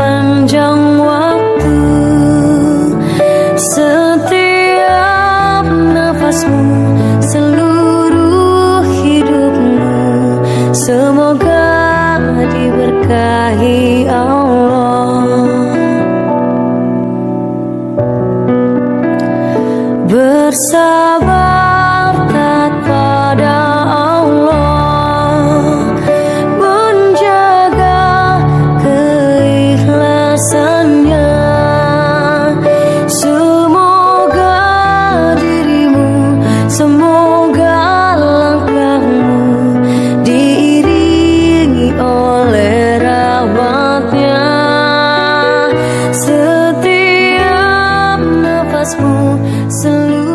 sepanjang waktu. Setiap nafasmu, seluruh hidupmu, semoga diberkahi Allah. Bersabar taat pada Allah, menjaga keikhlasannya. Semoga dirimu, semoga langkahmu diiringi oleh rahmatnya. Setiap nafasmu, seluruh